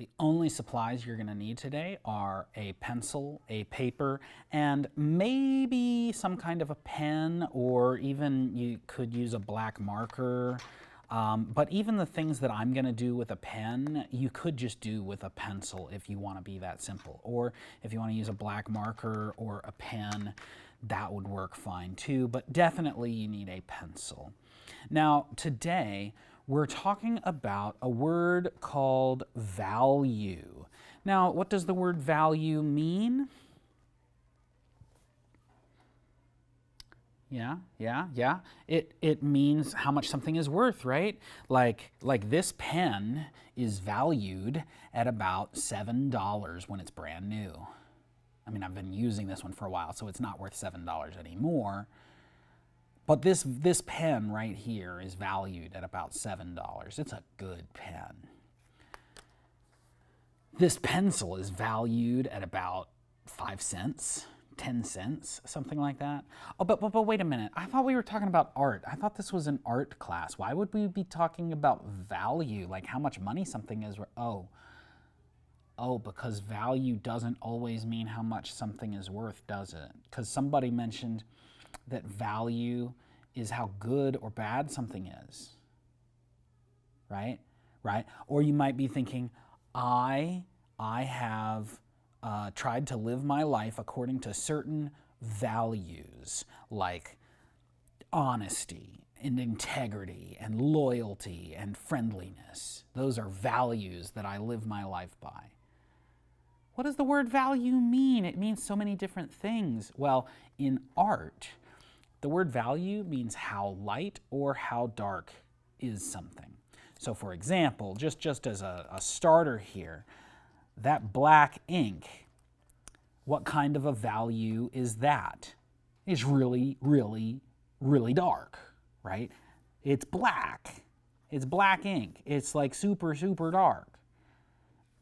The only supplies you're going to need today are a pencil, a paper, and maybe some kind of a pen, or even you could use a black marker. But even the things that I'm going to do with a pen, you could just do with a pencil if you want to be that simple. Or if you want to use a black marker or a pen, that would work fine too. But definitely you need a pencil. Now, today, we're talking about a word called value. Now, what does the word value mean? Yeah. It means how much something is worth, right? Like this pen is valued at about $7 when it's brand new. I mean, I've been using this one for a while, so it's not worth $7 anymore. But this pen right here is valued at about $7. It's a good pen. This pencil is valued at about 5 cents, 10 cents, something like that. Oh, but wait a minute. I thought we were talking about art. I thought this was an art class. Why would we be talking about value, like how much money something is? Oh, because value doesn't always mean how much something is worth, does it? Because somebody mentioned that value is how good or bad something is, right? Or you might be thinking, I have tried to live my life according to certain values, like honesty and integrity and loyalty and friendliness. Those are values that I live my life by. What does the word value mean? It means so many different things. Well, in art, the word value means how light or how dark is something. So for example, just as a starter here, that black ink, what kind of a value is that? It's really, really, really dark, right? It's black. It's black ink. It's like super, super dark.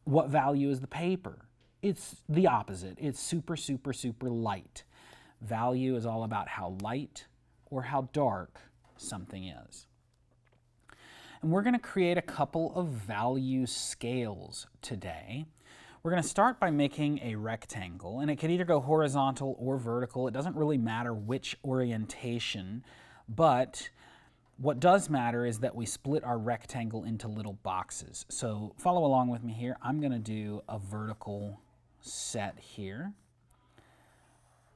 What value is the paper? It's the opposite. It's super, super, super light. Value is all about how light or how dark something is. And we're going to create a couple of value scales today. We're going to start by making a rectangle, and it can either go horizontal or vertical. It doesn't really matter which orientation, but what does matter is that we split our rectangle into little boxes. So follow along with me here. I'm going to do a vertical set here.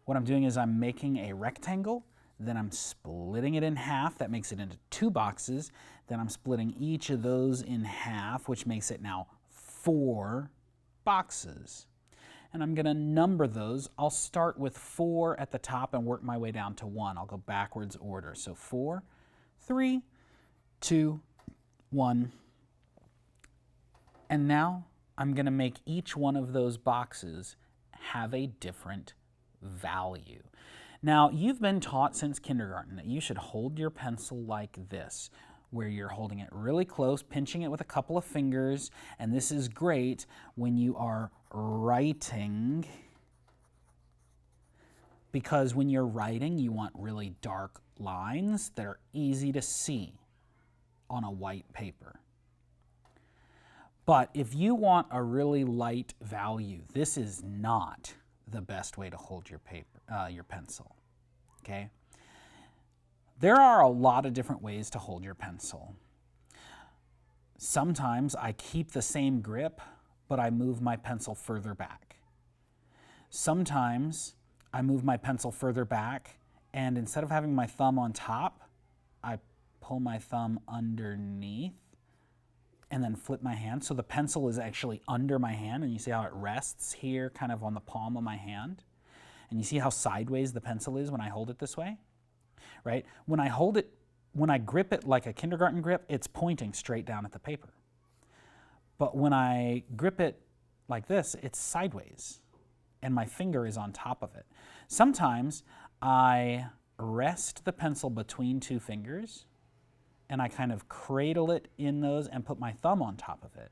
What I'm doing is I'm making a rectangle, then I'm splitting it in half. That makes it into 2 boxes. Then I'm splitting each of those in half, which makes it now 4 boxes. And I'm going to number those. I'll start with 4 at the top and work my way down to 1. I'll go backwards order. So 4, 3, 2, 1. And now I'm going to make each one of those boxes have a different value. Now, you've been taught since kindergarten that you should hold your pencil like this, where you're holding it really close, pinching it with a couple of fingers, and this is great when you are writing, because when you're writing, you want really dark lines that are easy to see on a white paper. But if you want a really light value, this is not the best way to hold your paper, your pencil, okay? There are a lot of different ways to hold your pencil. Sometimes I keep the same grip, but I move my pencil further back. Sometimes I move my pencil further back, and instead of having my thumb on top, I pull my thumb underneath and then flip my hand. So the pencil is actually under my hand, and you see how it rests here kind of on the palm of my hand. And you see how sideways the pencil is when I hold it this way, right? When I grip it like a kindergarten grip, it's pointing straight down at the paper. But when I grip it like this, it's sideways, and my finger is on top of it. Sometimes I rest the pencil between 2 fingers, and I kind of cradle it in those and put my thumb on top of it.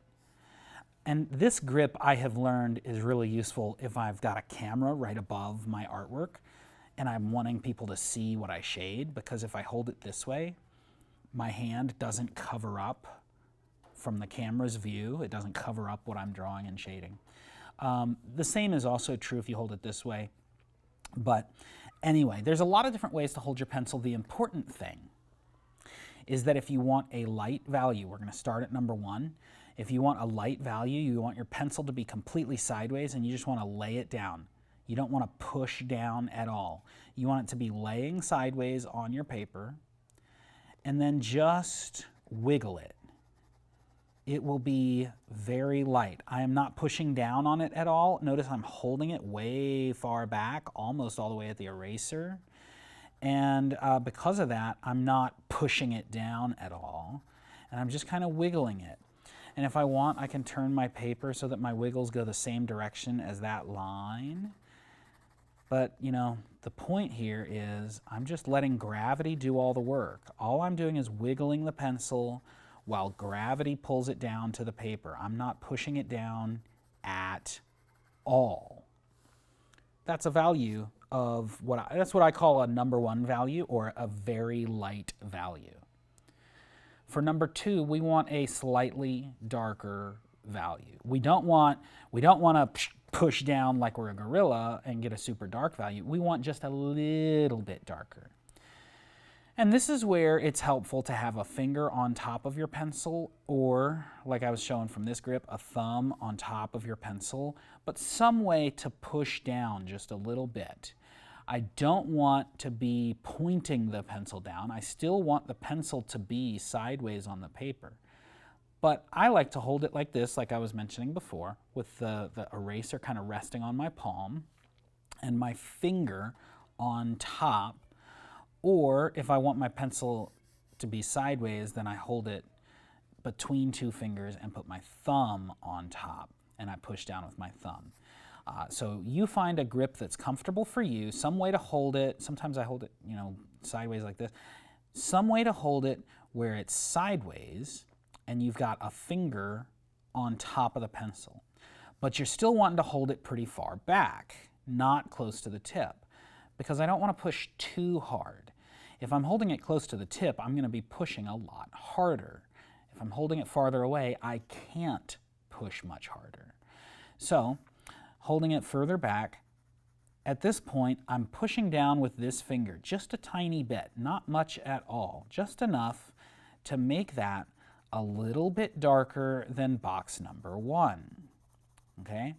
And this grip, I have learned, is really useful if I've got a camera right above my artwork and I'm wanting people to see what I shade, because if I hold it this way, my hand doesn't cover up from the camera's view. It doesn't cover up what I'm drawing and shading. The same is also true if you hold it this way. But anyway, there's a lot of different ways to hold your pencil. The important thing is that if you want a light value, we're going to start at number 1. If you want a light value, you want your pencil to be completely sideways and you just want to lay it down. You don't want to push down at all. You want it to be laying sideways on your paper and then just wiggle it. It will be very light. I am not pushing down on it at all. Notice I'm holding it way far back, almost all the way at the eraser. And because of that, I'm not pushing it down at all. And I'm just kind of wiggling it. And if I want, I can turn my paper so that my wiggles go the same direction as that line. But, you know, the point here is I'm just letting gravity do all the work. All I'm doing is wiggling the pencil while gravity pulls it down to the paper. I'm not pushing it down at all. That's a value of that's what I call a number 1 value, or a very light value. For number 2, we want a slightly darker value. We don't want to push down like we're a gorilla and get a super dark value. We want just a little bit darker. And this is where it's helpful to have a finger on top of your pencil, or, like I was showing from this grip, a thumb on top of your pencil, but some way to push down just a little bit. I don't want to be pointing the pencil down. I still want the pencil to be sideways on the paper. But I like to hold it like this, like I was mentioning before, with the eraser kind of resting on my palm and my finger on top. Or if I want my pencil to be sideways, then I hold it between 2 fingers and put my thumb on top, and I push down with my thumb. So you find a grip that's comfortable for you, some way to hold it. Sometimes I hold it, you know, sideways like this. Some way to hold it where it's sideways and you've got a finger on top of the pencil. But you're still wanting to hold it pretty far back, not close to the tip, because I don't want to push too hard. If I'm holding it close to the tip, I'm going to be pushing a lot harder. If I'm holding it farther away, I can't push much harder. So, holding it further back, at this point, I'm pushing down with this finger just a tiny bit, not much at all, just enough to make that a little bit darker than box number 1. Okay?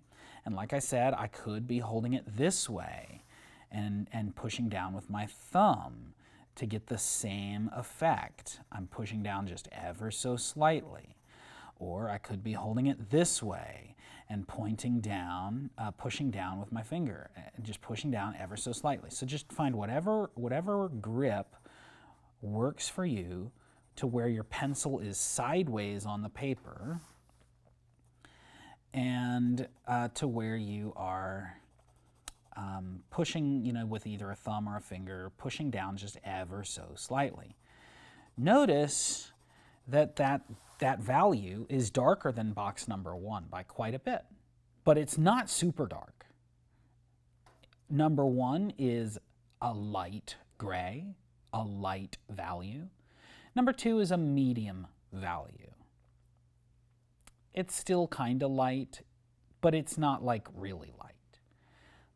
And like I said, I could be holding it this way and pushing down with my thumb to get the same effect. I'm pushing down just ever so slightly. Or I could be holding it this way and pointing down, pushing down with my finger, and just pushing down ever so slightly. So just find whatever grip works for you to where your pencil is sideways on the paper and to where you are pushing, you know, with either a thumb or a finger, pushing down just ever so slightly. Notice that value is darker than box number 1 by quite a bit, but it's not super dark. Number 1 is a light gray, a light value. Number 2 is a medium value. It's still kind of light, but it's not like really light.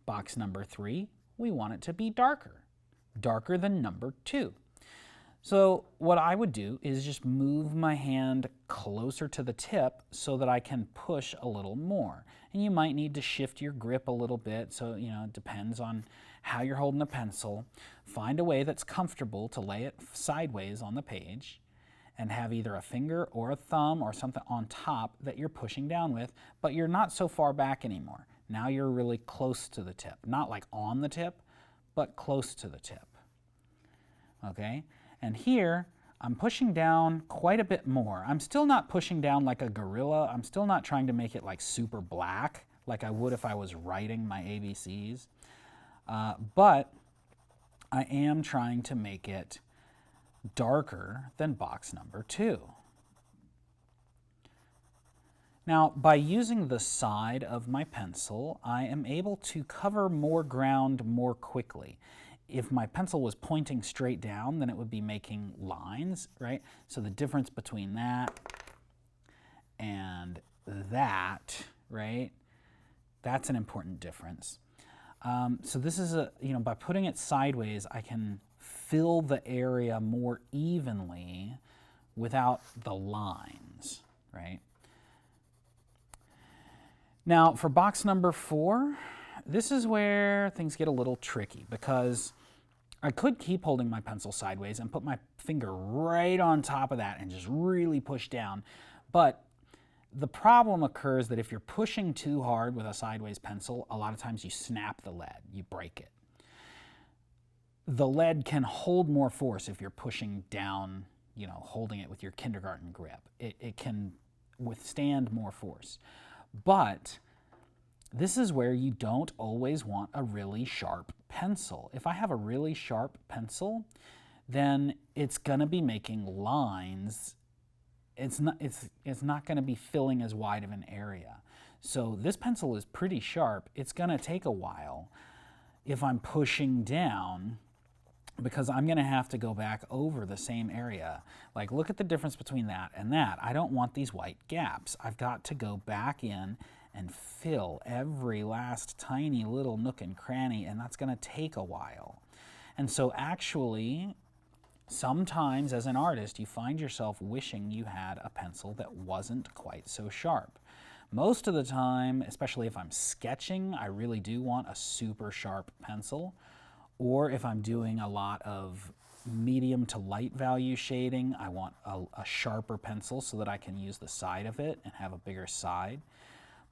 Box number 3, we want it to be darker, darker than number 2. So what I would do is just move my hand closer to the tip so that I can push a little more. And you might need to shift your grip a little bit, so you know, it depends on how you're holding the pencil. Find a way that's comfortable to lay it sideways on the page and have either a finger or a thumb or something on top that you're pushing down with, but you're not so far back anymore. Now you're really close to the tip. Not like on the tip, but close to the tip. Okay? And here, I'm pushing down quite a bit more. I'm still not pushing down like a gorilla. I'm still not trying to make it like super black, like I would if I was writing my ABCs. But I am trying to make it darker than box number 2. Now, by using the side of my pencil, I am able to cover more ground more quickly. If my pencil was pointing straight down, then it would be making lines, right? So the difference between that and that, right? That's an important difference. So this is by putting it sideways, I can fill the area more evenly without the lines, right? Now for box number 4, this is where things get a little tricky because I could keep holding my pencil sideways and put my finger right on top of that and just really push down. But the problem occurs that if you're pushing too hard with a sideways pencil, a lot of times you snap the lead, you break it. The lead can hold more force if you're pushing down, holding it with your kindergarten grip. It can withstand more force. But this is where you don't always want a really sharp pencil. If I have a really sharp pencil, then it's going to be making lines. It's not going to be filling as wide of an area. So this pencil is pretty sharp. It's going to take a while if I'm pushing down, because I'm going to have to go back over the same area. Like, look at the difference between that and that. I don't want these white gaps. I've got to go back in and fill every last tiny little nook and cranny, and that's going to take a while. And so actually, sometimes as an artist, you find yourself wishing you had a pencil that wasn't quite so sharp. Most of the time, especially if I'm sketching, I really do want a super sharp pencil. Or if I'm doing a lot of medium to light value shading, I want a sharper pencil so that I can use the side of it and have a bigger side.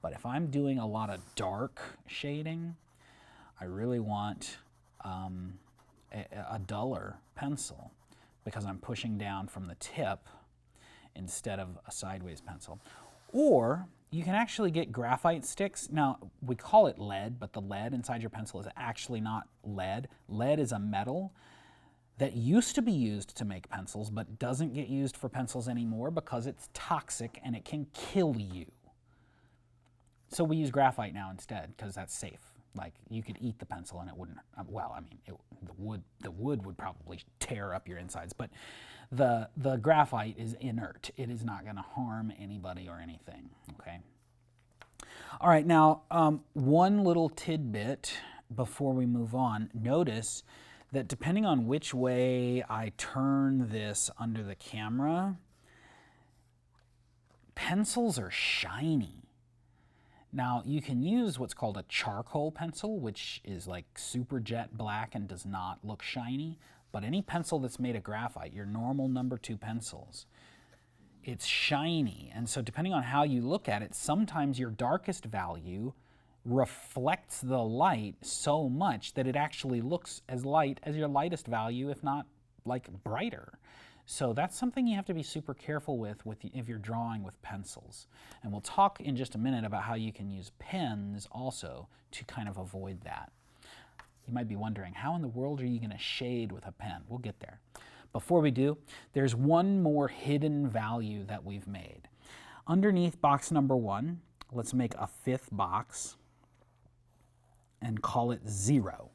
But if I'm doing a lot of dark shading, I really want a duller pencil because I'm pushing down from the tip instead of a sideways pencil. Or you can actually get graphite sticks. Now, we call it lead, but the lead inside your pencil is actually not lead. Lead is a metal that used to be used to make pencils, but doesn't get used for pencils anymore because it's toxic and it can kill you. So we use graphite now instead because that's safe. Like, you could eat the pencil and it wouldn't, the wood would probably tear up your insides, but the graphite is inert. It is not going to harm anybody or anything, okay? All right, now, one little tidbit before we move on. Notice that depending on which way I turn this under the camera, pencils are shiny. Now, you can use what's called a charcoal pencil, which is like super jet black and does not look shiny. But any pencil that's made of graphite, your normal number 2 pencils, it's shiny. And so depending on how you look at it, sometimes your darkest value reflects the light so much that it actually looks as light as your lightest value, if not like brighter. So that's something you have to be super careful with if you're drawing with pencils. And we'll talk in just a minute about how you can use pens also to kind of avoid that. You might be wondering, how in the world are you going to shade with a pen? We'll get there. Before we do, there's one more hidden value that we've made. Underneath box number 1, let's make a 5th box and call it 0.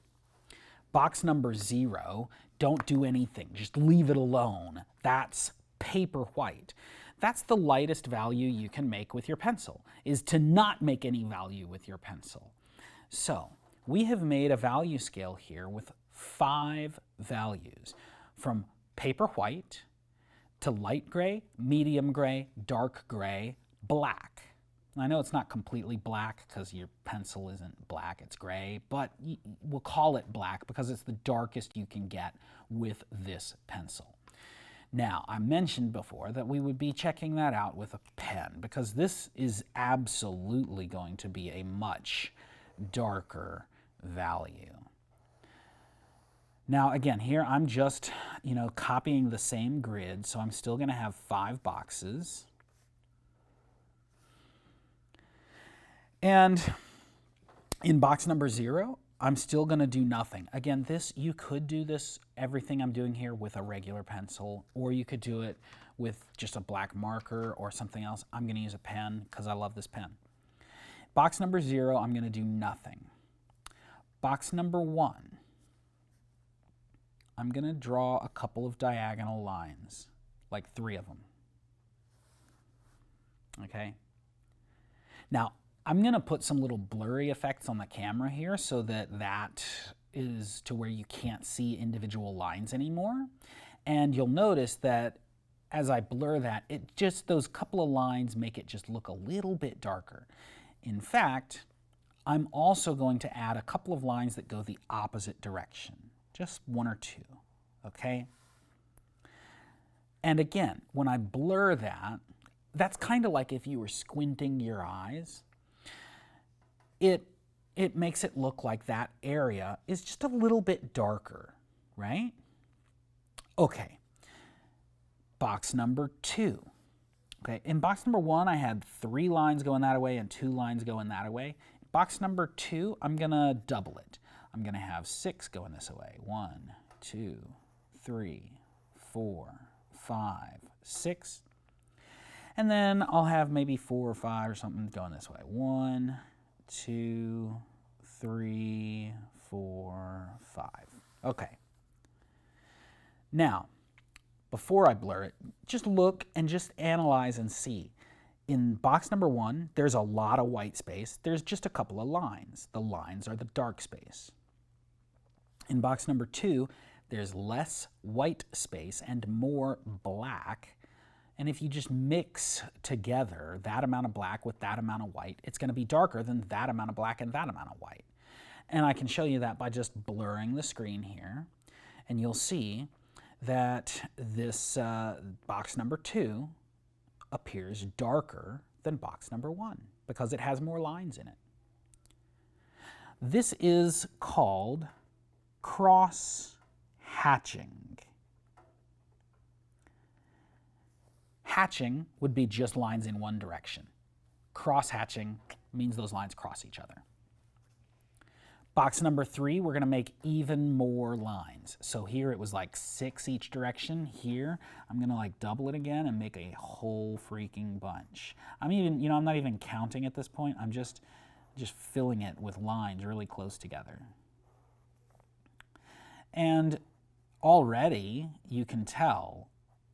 Box number 0, don't do anything, just leave it alone. That's paper white. That's the lightest value you can make with your pencil, is to not make any value with your pencil. So we have made a value scale here with 5 values, from paper white to light gray, medium gray, dark gray, black. I know it's not completely black because your pencil isn't black, it's gray, but we'll call it black because it's the darkest you can get with this pencil. Now, I mentioned before that we would be checking that out with a pen because this is absolutely going to be a much darker value. Now, again, here I'm just, copying the same grid, so I'm still going to have 5 boxes. And in box number 0, I'm still going to do nothing. Again, you could do this, everything I'm doing here, with a regular pencil, or you could do it with just a black marker or something else. I'm going to use a pen because I love this pen. Box number 0, I'm going to do nothing. Box number 1, I'm going to draw a couple of diagonal lines, like 3 of them. okay? Now, I'm gonna put some little blurry effects on the camera here so that that is to where you can't see individual lines anymore. And you'll notice that as I blur that, it just, those couple of lines make it just look a little bit darker. In fact, I'm also going to add a couple of lines that go the opposite direction, just one or two, okay? And again, when I blur that, that's kind of like if you were squinting your eyes. It makes it look like that area is just a little bit darker, right? Okay, box number 2. Okay, in box number 1, I had 3 lines going that way and 2 lines going that way. Box number 2, I'm gonna double it. I'm gonna have 6 going this way. 1, 2, 3, 4, 5, 6. And then I'll have maybe 4 or 5 or something going this way. 1, 2, 3, 4, 5. Okay. Now, before I blur it, just look and just analyze and see. In box number 1, there's a lot of white space. There's just a couple of lines. The lines are the dark space. In box number 2, there's less white space and more black. And if you just mix together that amount of black with that amount of white, it's going to be darker than that amount of black and that amount of white. And I can show you that by just blurring the screen here. And you'll see that this box number 2 appears darker than box number 1 because it has more lines in it. This is called cross-hatching. Hatching would be just lines in one direction. Cross-hatching means those lines cross each other. Box number 3, we're going to make even more lines. So here it was like 6 each direction. Here, I'm going to like double it again and make a whole freaking bunch. I'm even, I'm not even counting at this point. I'm just filling it with lines really close together. And already you can tell,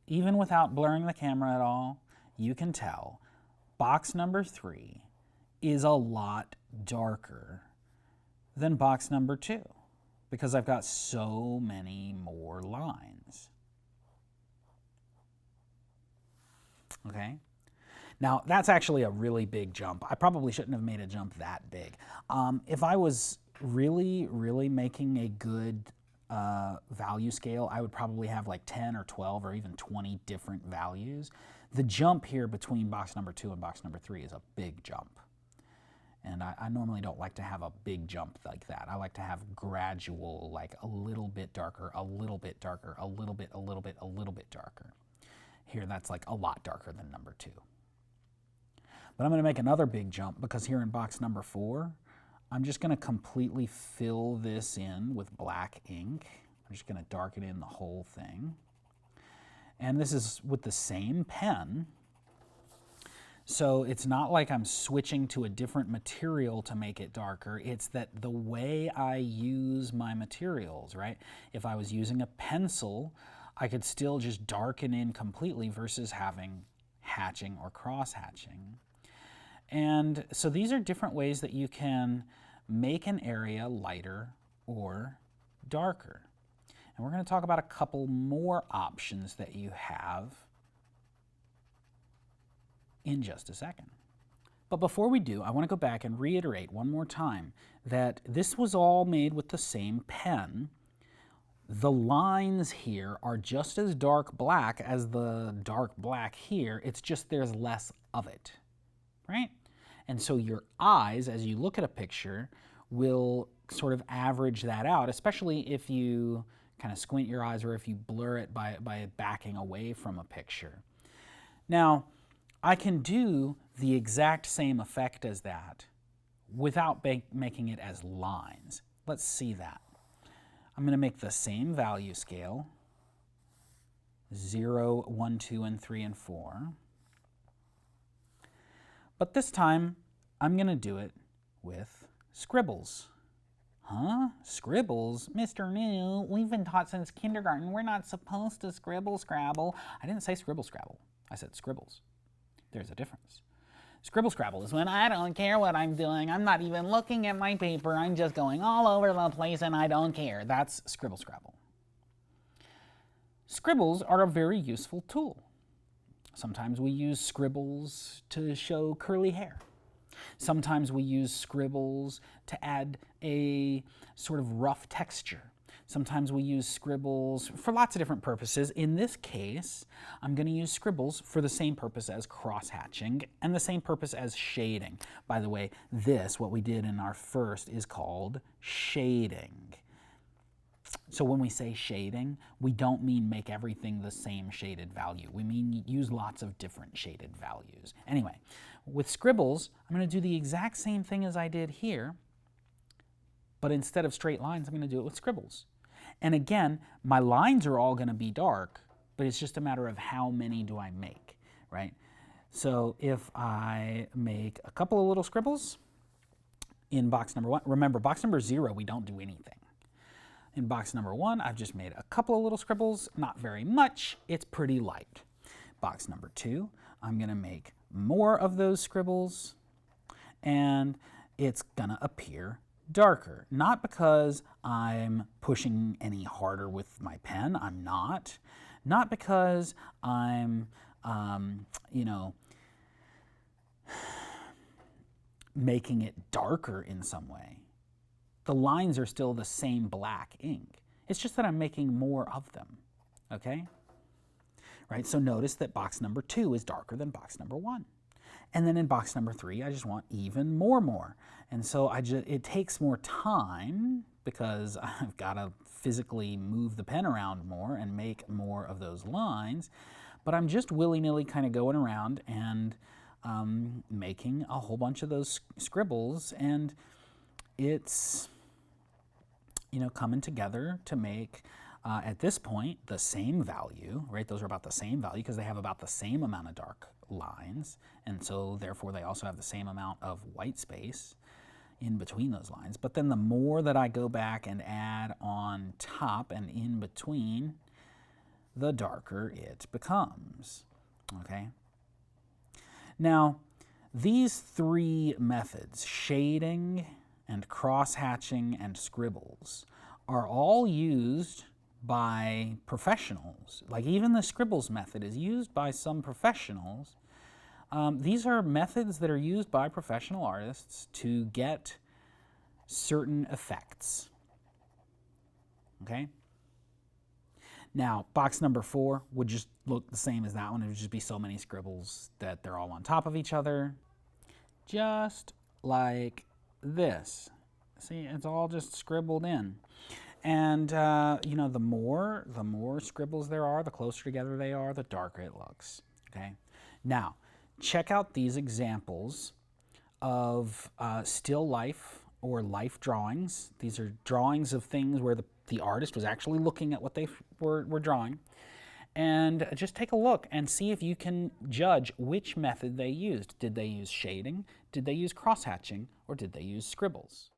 even without blurring the camera at all, you can tell box number 3 is a lot darker than box number 2 because I've got so many more lines. Okay? Now, that's actually a really big jump. I probably shouldn't have made a jump that big. If I was really, really making a good value scale, I would probably have like 10 or 12 or even 20 different values. The jump here between box number 2 and box number 3 is a big jump. And I normally don't like to have a big jump like that. I like to have gradual, like a little bit darker, a little bit darker, a little bit, a little bit, a little bit darker. Here, that's like a lot darker than number 2. But I'm going to make another big jump because here in box number 4, I'm just going to completely fill this in with black ink. I'm just going to darken in the whole thing. And this is with the same pen. So it's not like I'm switching to a different material to make it darker. It's that the way I use my materials, right? If I was using a pencil, I could still just darken in completely versus having hatching or cross-hatching. And so these are different ways that you can make an area lighter or darker. And we're going to talk about a couple more options that you have in just a second. But before we do, I want to go back and reiterate one more time that this was all made with the same pen. The lines here are just as dark black as the dark black here. It's just there's less of it, right? And so your eyes, as you look at a picture, will sort of average that out, especially if you kind of squint your eyes or if you blur it by backing away from a picture. Now, I can do the exact same effect as that without making it as lines. Let's see that. I'm going to make the same value scale, 0, 1, 2, and 3, and 4. But this time, I'm going to do it with Scribbles. Huh? Scribbles? Mr. New, we've been taught since kindergarten we're not supposed to scribble scrabble. I didn't say scribble scrabble. I said Scribbles. There's a difference. Scribble Scrabble is when I don't care what I'm doing. I'm not even looking at my paper. I'm just going all over the place and I don't care. That's Scribble Scrabble. Scribbles are a very useful tool. Sometimes we use scribbles to show curly hair. Sometimes we use scribbles to add a sort of rough texture. Sometimes we use scribbles for lots of different purposes. In this case, I'm going to use scribbles for the same purpose as crosshatching and the same purpose as shading. By the way, this, what we did in our first, is called shading. So when we say shading, we don't mean make everything the same shaded value. We mean use lots of different shaded values. Anyway, with scribbles, I'm going to do the exact same thing as I did here, but instead of straight lines, I'm going to do it with scribbles. And again, my lines are all going to be dark, but it's just a matter of how many do I make, right? So if I make a couple of little scribbles in box number 1, remember box number 0, we don't do anything. In box number 1, I've just made a couple of little scribbles, not very much, it's pretty light. Box number 2, I'm going to make more of those scribbles, and it's going to appear darker. Not because I'm pushing any harder with my pen, I'm not. Not because I'm, making it darker in some way. The lines are still the same black ink. It's just that I'm making more of them, okay? Right, so notice that box number 2 is darker than box number 1. And then in box number 3, I just want even more. And so it takes more time because I've got to physically move the pen around more and make more of those lines. But I'm just willy-nilly kind of going around and making a whole bunch of those scribbles, and it's coming together to make, at this point, the same value, right? Those are about the same value because they have about the same amount of dark lines, and so therefore they also have the same amount of white space in between those lines. But then the more that I go back and add on top and in between, the darker it becomes, okay? Now, these 3 methods, shading and crosshatching and scribbles, are all used by professionals. Like even the scribbles method is used by some professionals. These are methods that are used by professional artists to get certain effects. Okay? Now, box number 4 would just look the same as that one. It would just be so many scribbles that they're all on top of each other. Just like this. See, it's all just scribbled in. And, the more scribbles there are, the closer together they are, the darker it looks, okay? Now, check out these examples of still life or life drawings. These are drawings of things where the artist was actually looking at what they were drawing. And just take a look and see if you can judge which method they used. Did they use shading? Did they use crosshatching? Or did they use scribbles?